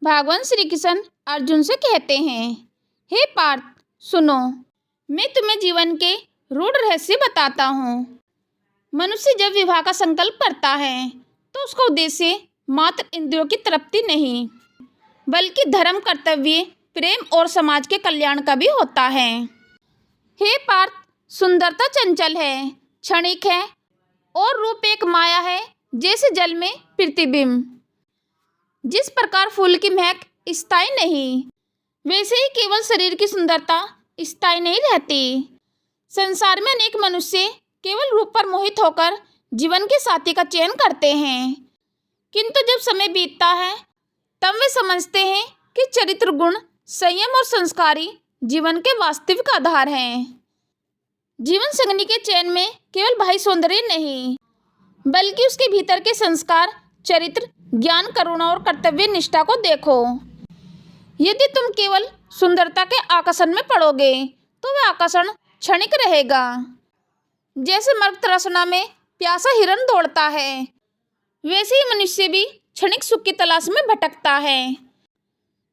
भगवान श्री कृष्ण अर्जुन से कहते हैं, हे पार्थ सुनो, मैं तुम्हें जीवन के रूढ़ रहस्य बताता हूँ। मनुष्य जब विवाह का संकल्प करता है तो उसका उद्देश्य मात्र इंद्रियों की तृप्ति नहीं, बल्कि धर्म, कर्तव्य, प्रेम और समाज के कल्याण का भी होता है। हे पार्थ, सुंदरता चंचल है, क्षणिक है और रूप एक माया है, जैसे जल में प्रतिबिंब। जिस प्रकार फूल की महक स्थायी नहीं, वैसे ही केवल शरीर की सुंदरता स्थायी नहीं रहती। संसार में अनेक मनुष्य केवल रूप पर मोहित होकर जीवन के साथी का चयन करते हैं, किंतु जब समय बीतता है तब वे समझते हैं कि चरित्र, गुण, संयम और संस्कारी जीवन के वास्तविक आधार हैं। जीवन संगनी के चयन में केवल बाह्य सौंदर्य नहीं, बल्कि उसके भीतर के संस्कार, चरित्र, ज्ञान, करुणा और कर्तव्य निष्ठा को देखो। यदि तुम केवल सुंदरता के आकर्षण में पड़ोगे तो वह आकर्षण क्षणिक रहेगा। जैसे मर्ग तृष्णा में प्यासा हिरन दौड़ता है, वैसे ही मनुष्य भी क्षणिक सुख की तलाश में भटकता है।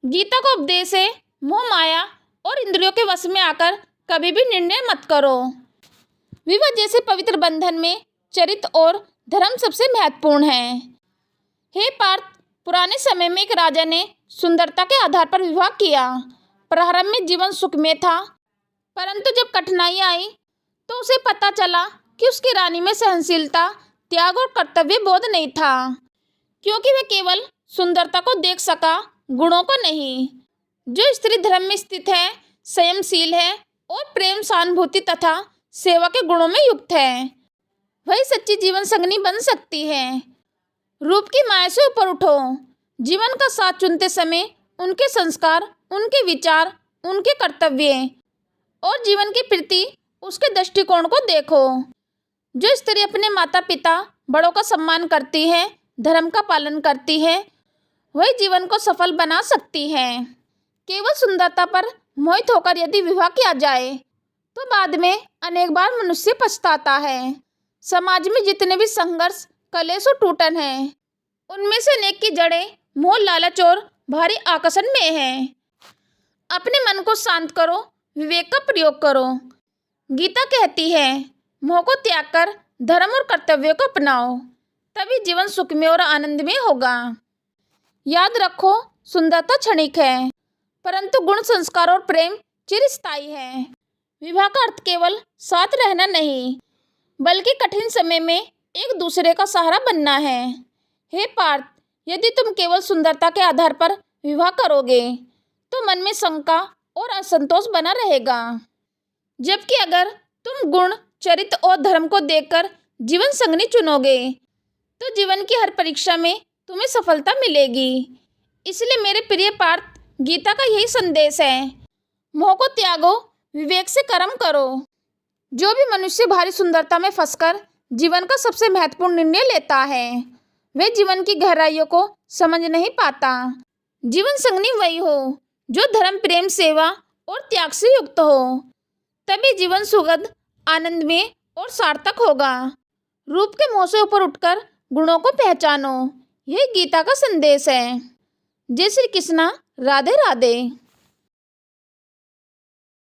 गीता का उपदेश है, मोह, माया और इंद्रियों के वश में आकर कभी भी निर्णय मत करो। विवाह जैसे पवित्र बंधन में चरित्र और धर्म सबसे महत्वपूर्ण है। हे पार्थ, पुराने समय में एक राजा ने सुंदरता के आधार पर विवाह किया। प्रारंभ में जीवन सुखमय था, परंतु जब कठिनाई आई तो उसे पता चला कि उसकी रानी में सहनशीलता, त्याग और कर्तव्य बोध नहीं था, क्योंकि वह केवल सुंदरता को देख सका, गुणों को नहीं। जो स्त्री धर्म में स्थित है, संयमशील है और प्रेम, सहानुभूति तथा सेवा के गुणों में युक्त है, वही सच्ची जीवन संगनी बन सकती है। रूप की माया से ऊपर उठो। जीवन का साथ चुनते समय उनके संस्कार, उनके विचार, उनके कर्तव्य और जीवन के प्रति उसके दृष्टिकोण को देखो। जो स्त्री अपने माता पिता, बड़ों का सम्मान करती है, धर्म का पालन करती है, वही जीवन को सफल बना सकती है। केवल सुंदरता पर मोहित होकर यदि विवाह किया जाए तो बाद में अनेक बार मनुष्य पछताता है। समाज में जितने भी संघर्ष, कलेश और टूटन हैं, उनमें से अनेक की जड़ें मोह, लालच और भारी आकर्षण में हैं। अपने मन को शांत करो, विवेक का प्रयोग करो। गीता कहती है, मोह को त्याग कर धर्म और कर्तव्य को अपनाओ, तभी जीवन सुखमय और आनंदमय होगा। याद रखो, सुंदरता क्षणिक है, परंतु गुण, संस्कार और प्रेम चिरस्थायी है। विवाह का अर्थ केवल साथ रहना नहीं, बल्कि कठिन समय में एक दूसरे का सहारा बनना है। हे पार्थ, यदि तुम केवल सुंदरता के आधार पर विवाह करोगे तो मन में शंका और असंतोष बना रहेगा, जबकि अगर तुम गुण, चरित्र और धर्म को देखकर जीवन संगनी चुनोगे तो जीवन की हर परीक्षा में तुम्हें सफलता मिलेगी। इसलिए मेरे प्रिय पार्थ, गीता का यही संदेश है, मोह को त्यागो, विवेक से कर्म करो। जो भी मनुष्य भारी सुंदरता में फंसकर जीवन का सबसे महत्वपूर्ण निर्णय लेता है, वह जीवन की गहराइयों को समझ नहीं पाता। जीवन संगनी वही हो जो धर्म, प्रेम, सेवा और त्याग से युक्त हो, तभी जीवन सुखद, आनंदमय और सार्थक होगा। रूप के मोह से ऊपर उठकर गुणों को पहचानो, यही गीता का संदेश है। जय श्री कृष्णा। राधे राधे।